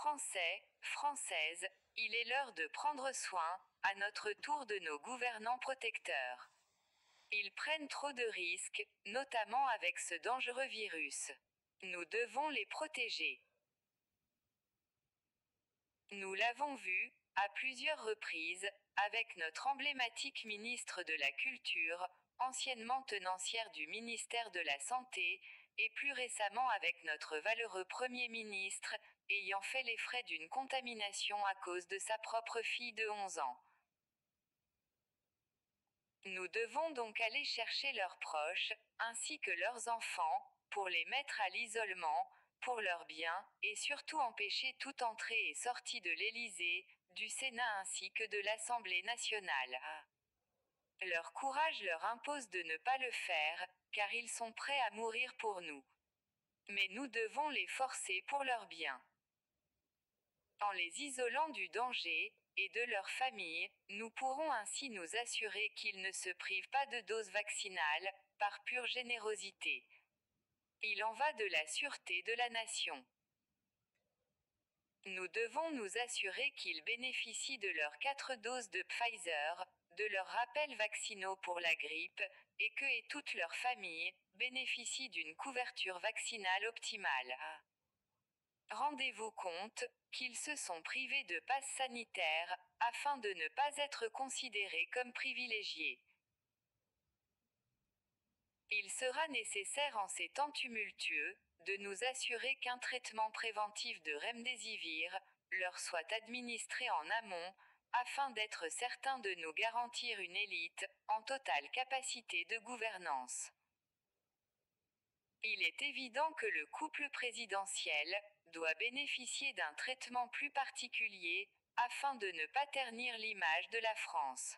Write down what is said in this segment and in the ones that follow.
Français, Françaises, il est l'heure de prendre soin, à notre tour, de nos gouvernants protecteurs. Ils prennent trop de risques, notamment avec ce dangereux virus. Nous devons les protéger. Nous l'avons vu, à plusieurs reprises, avec notre emblématique ministre de la Culture, anciennement tenancière du ministère de la Santé, et plus récemment avec notre valeureux Premier ministre, ayant fait les frais d'une contamination à cause de sa propre fille de 11 ans. Nous devons donc aller chercher leurs proches, ainsi que leurs enfants, pour les mettre à l'isolement, pour leur bien, et surtout empêcher toute entrée et sortie de l'Élysée, du Sénat ainsi que de l'Assemblée nationale. Leur courage leur impose de ne pas le faire, car ils sont prêts à mourir pour nous. Mais nous devons les forcer pour leur bien. En les isolant du danger, et de leur famille, nous pourrons ainsi nous assurer qu'ils ne se privent pas de doses vaccinales, par pure générosité. Il en va de la sûreté de la nation. Nous devons nous assurer qu'ils bénéficient de leurs 4 doses de Pfizer, de leurs rappels vaccinaux pour la grippe, et qu'eux et toute leur famille bénéficient d'une couverture vaccinale optimale. Rendez-vous compte qu'ils se sont privés de passe sanitaire, afin de ne pas être considérés comme privilégiés. Il sera nécessaire en ces temps tumultueux, de nous assurer qu'un traitement préventif de remdesivir leur soit administré en amont, afin d'être certain de nous garantir une élite, en totale capacité de gouvernance. Il est évident que le couple présidentiel doit bénéficier d'un traitement plus particulier, afin de ne pas ternir l'image de la France.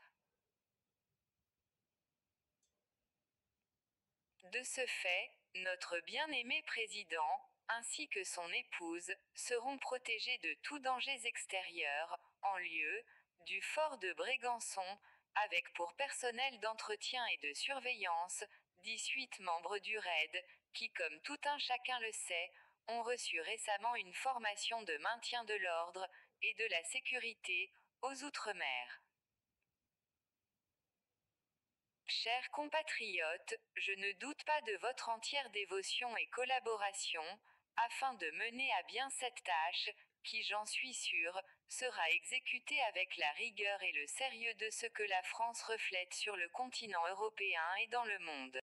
De ce fait, notre bien-aimé président, ainsi que son épouse, seront protégés de tout danger extérieur, en lieu du fort de Brégançon, avec pour personnel d'entretien et de surveillance, 18 membres du RAID, qui, comme tout un chacun le sait, ont reçu récemment une formation de maintien de l'ordre et de la sécurité aux Outre-mer. Chers compatriotes, je ne doute pas de votre entière dévotion et collaboration, afin de mener à bien cette tâche, qui, j'en suis sûr, sera exécutée avec la rigueur et le sérieux de ce que la France reflète sur le continent européen et dans le monde.